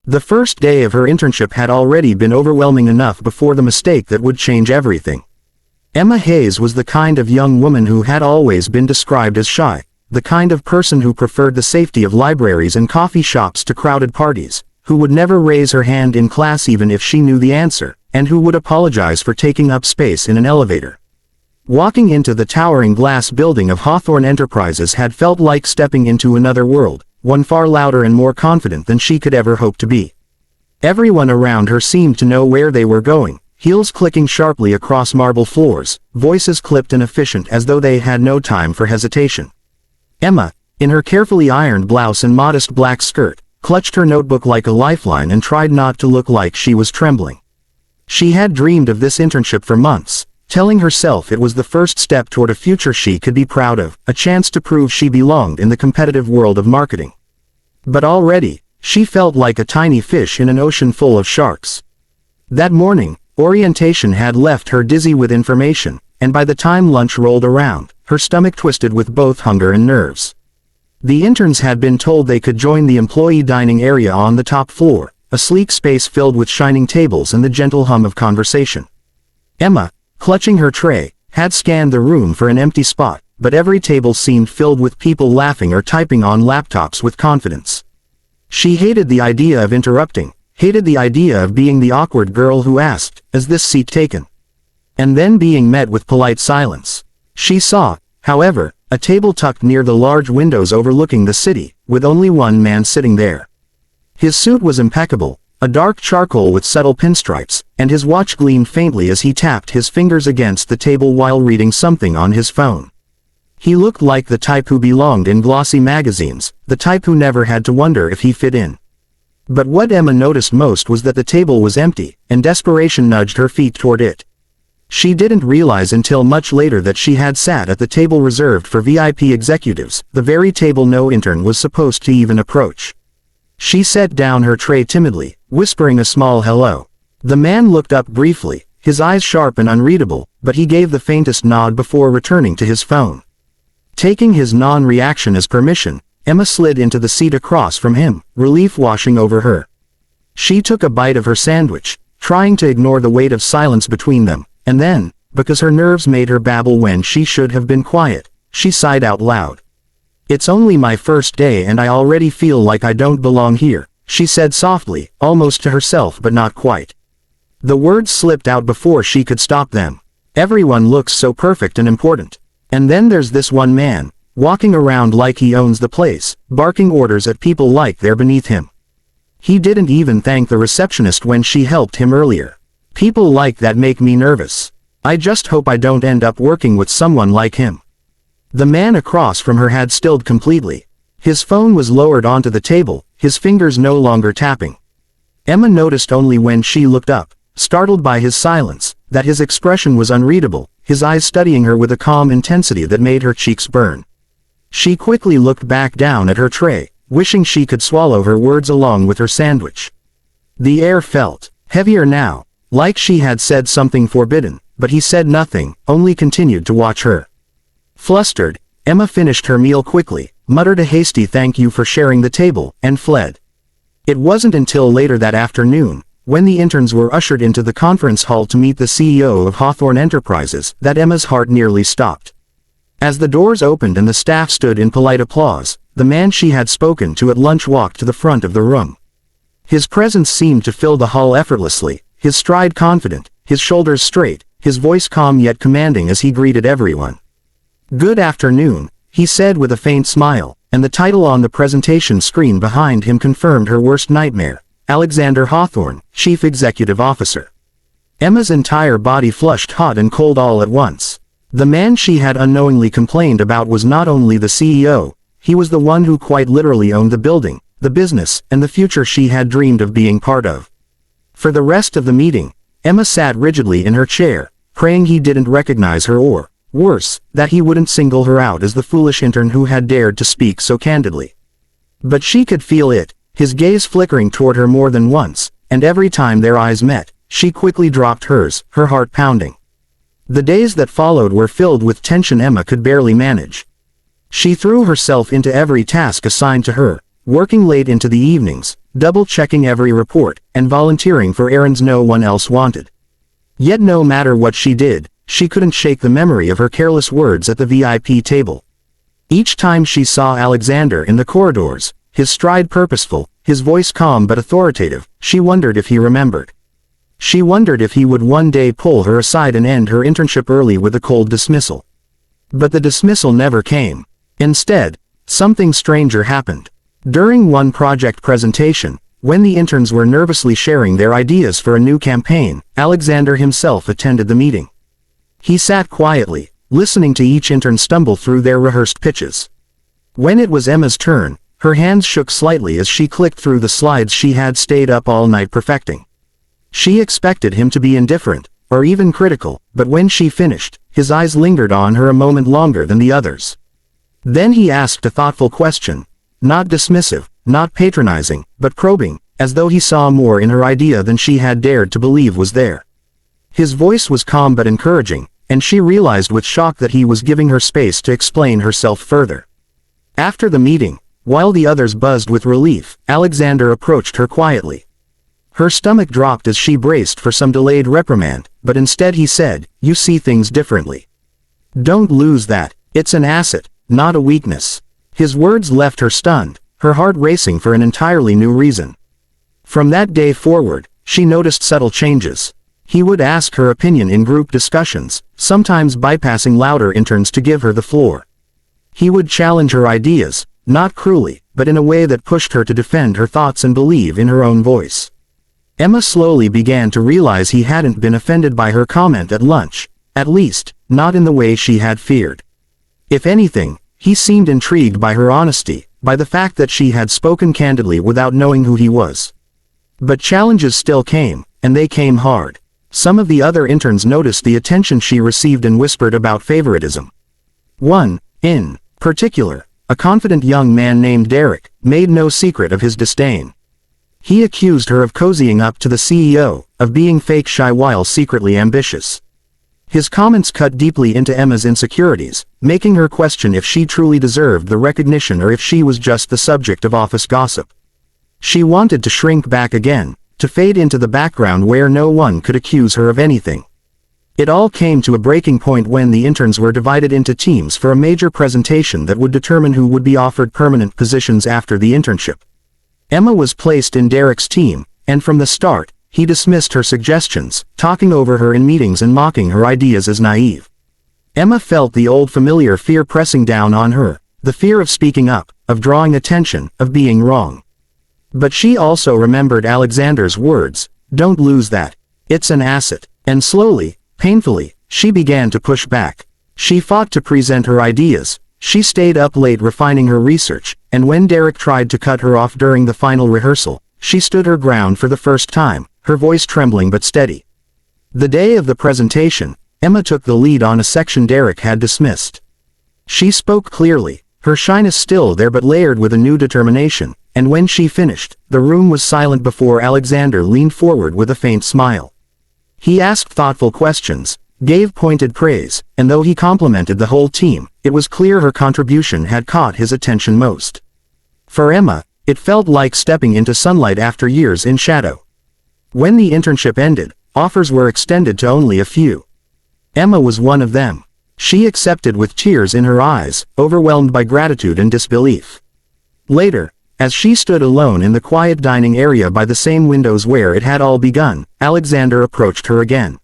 The first day of her internship had already been overwhelming enough before the mistake that would change everything. Emma Hayes was the kind of young woman who had always been described as shy, the kind of person who preferred the safety of libraries and coffee shops to crowded parties, who would never raise her hand in class even if she knew the answer, and who would apologize for taking up space in an elevator. Walking into the towering glass building of Hawthorne Enterprises had felt like stepping into another world, one far louder and more confident than she could ever hope to be. Everyone around her seemed to know where they were going, heels clicking sharply across marble floors, voices clipped and efficient as though they had no time for hesitation. Emma, in her carefully ironed blouse and modest black skirt, clutched her notebook like a lifeline and tried not to look like she was trembling. She had dreamed of this internship for months, telling herself it was the first step toward a future she could be proud of, a chance to prove she belonged in the competitive world of marketing. But already, she felt like a tiny fish in an ocean full of sharks. That morning, orientation had left her dizzy with information, and by the time lunch rolled around, her stomach twisted with both hunger and nerves. The interns had been told they could join the employee dining area on the top floor, a sleek space filled with shining tables and the gentle hum of conversation. Emma, clutching her tray, had scanned the room for an empty spot, but every table seemed filled with people laughing or typing on laptops with confidence. She hated the idea of interrupting, hated the idea of being the awkward girl who asked, "Is this seat taken?" and then being met with polite silence. She saw, however, a table tucked near the large windows overlooking the city, with only one man sitting there. His suit was impeccable, a dark charcoal with subtle pinstripes, and his watch gleamed faintly as he tapped his fingers against the table while reading something on his phone. He looked like the type who belonged in glossy magazines, the type who never had to wonder if he fit in. But what Emma noticed most was that the table was empty, and desperation nudged her feet toward it. She didn't realize until much later that she had sat at the table reserved for VIP executives, the very table no intern was supposed to even approach. She set down her tray timidly, whispering a small hello. The man looked up briefly, his eyes sharp and unreadable, but he gave the faintest nod before returning to his phone. Taking his non-reaction as permission, Emma slid into the seat across from him, relief washing over her. She took a bite of her sandwich, trying to ignore the weight of silence between them, and then, because her nerves made her babble when she should have been quiet, she sighed out loud. "It's only my first day and I already feel like I don't belong here," she said softly, almost to herself but not quite. The words slipped out before she could stop them. Everyone looks so perfect and important. And then there's this one man, walking around like he owns the place, barking orders at people like they're beneath him. He didn't even thank the receptionist when she helped him earlier. People like that make me nervous. I just hope I don't end up working with someone like him. The man across from her had stilled completely. His phone was lowered onto the table, his fingers no longer tapping. Emma noticed only when she looked up, startled by his silence, that his expression was unreadable, his eyes studying her with a calm intensity that made her cheeks burn. She quickly looked back down at her tray, wishing she could swallow her words along with her sandwich. The air felt heavier now, like she had said something forbidden, but he said nothing, only continued to watch her. Flustered, Emma finished her meal quickly, muttered a hasty thank you for sharing the table, and fled. It wasn't until later that afternoon, when the interns were ushered into the conference hall to meet the CEO of Hawthorne Enterprises, that Emma's heart nearly stopped. As the doors opened and the staff stood in polite applause, the man she had spoken to at lunch walked to the front of the room. His presence seemed to fill the hall effortlessly, his stride confident, his shoulders straight, his voice calm yet commanding as he greeted everyone. "Good afternoon," he said with a faint smile, and the title on the presentation screen behind him confirmed her worst nightmare: Alexander Hawthorne, Chief Executive Officer. Emma's entire body flushed hot and cold all at once. The man she had unknowingly complained about was not only the CEO, he was the one who quite literally owned the building, the business, and the future she had dreamed of being part of. For the rest of the meeting, Emma sat rigidly in her chair, praying he didn't recognize her or, worse, that he wouldn't single her out as the foolish intern who had dared to speak so candidly. But she could feel it, his gaze flickering toward her more than once, and every time their eyes met, she quickly dropped hers, her heart pounding. The days that followed were filled with tension Emma could barely manage. She threw herself into every task assigned to her, working late into the evenings, double-checking every report, and volunteering for errands no one else wanted. Yet no matter what she did, she couldn't shake the memory of her careless words at the VIP table. Each time she saw Alexander in the corridors, his stride purposeful, his voice calm but authoritative, she wondered if he remembered. She wondered if he would one day pull her aside and end her internship early with a cold dismissal. But the dismissal never came. Instead, something stranger happened. During one project presentation, when the interns were nervously sharing their ideas for a new campaign, Alexander himself attended the meeting. He sat quietly, listening to each intern stumble through their rehearsed pitches. When it was Emma's turn, her hands shook slightly as she clicked through the slides she had stayed up all night perfecting. She expected him to be indifferent, or even critical, but when she finished, his eyes lingered on her a moment longer than the others. Then he asked a thoughtful question, not dismissive, not patronizing, but probing, as though he saw more in her idea than she had dared to believe was there. His voice was calm but encouraging, and she realized with shock that he was giving her space to explain herself further. After the meeting, while the others buzzed with relief, Alexander approached her quietly. Her stomach dropped as she braced for some delayed reprimand, but instead he said, "You see things differently. Don't lose that. It's an asset, not a weakness." His words left her stunned, her heart racing for an entirely new reason. From that day forward, she noticed subtle changes. He would ask her opinion in group discussions, sometimes bypassing louder interns to give her the floor. He would challenge her ideas, not cruelly, but in a way that pushed her to defend her thoughts and believe in her own voice. Emma slowly began to realize he hadn't been offended by her comment at lunch, at least, not in the way she had feared. If anything, he seemed intrigued by her honesty, by the fact that she had spoken candidly without knowing who he was. But challenges still came, and they came hard. Some of the other interns noticed the attention she received and whispered about favoritism. One, in particular, a confident young man named Derek, made no secret of his disdain. He accused her of cozying up to the CEO, of being fake shy while secretly ambitious. His comments cut deeply into Emma's insecurities, making her question if she truly deserved the recognition or if she was just the subject of office gossip. She wanted to shrink back again, to fade into the background where no one could accuse her of anything. It all came to a breaking point when the interns were divided into teams for a major presentation that would determine who would be offered permanent positions after the internship. Emma was placed in Derek's team, and from the start, he dismissed her suggestions, talking over her in meetings and mocking her ideas as naive. Emma felt the old familiar fear pressing down on her, the fear of speaking up, of drawing attention, of being wrong. But she also remembered Alexander's words, "Don't lose that. It's an asset." And slowly, painfully, she began to push back. She fought to present her ideas. She stayed up late refining her research, and when Derek tried to cut her off during the final rehearsal, she stood her ground for the first time, her voice trembling but steady. The day of the presentation, Emma took the lead on a section Derek had dismissed. She spoke clearly, her shyness still there but layered with a new determination, and when she finished, the room was silent before Alexander leaned forward with a faint smile. He asked thoughtful questions, gave pointed praise, and though he complimented the whole team, it was clear her contribution had caught his attention most. For Emma, it felt like stepping into sunlight after years in shadow. When the internship ended, offers were extended to only a few. Emma was one of them. She accepted with tears in her eyes, overwhelmed by gratitude and disbelief. Later, as she stood alone in the quiet dining area by the same windows where it had all begun, Alexander approached her again.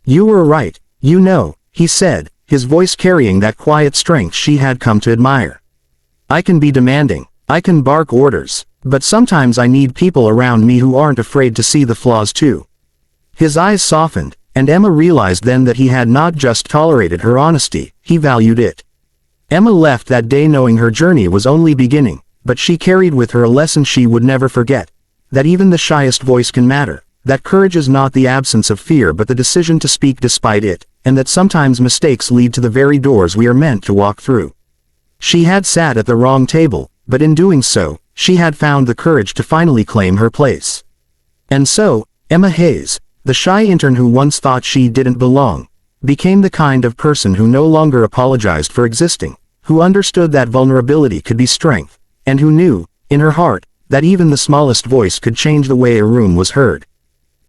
"You were right, you know," he said, his voice carrying that quiet strength she had come to admire. "I can be demanding, I can bark orders, but sometimes I need people around me who aren't afraid to see the flaws too." His eyes softened, and Emma realized then that he had not just tolerated her honesty, he valued it. Emma left that day knowing her journey was only beginning, but she carried with her a lesson she would never forget, that even the shyest voice can matter, that courage is not the absence of fear but the decision to speak despite it, and that sometimes mistakes lead to the very doors we are meant to walk through. She had sat at the wrong table, but in doing so, she had found the courage to finally claim her place. And so, Emma Hayes, the shy intern who once thought she didn't belong, became the kind of person who no longer apologized for existing, who understood that vulnerability could be strength, and who knew, in her heart, that even the smallest voice could change the way a room was heard.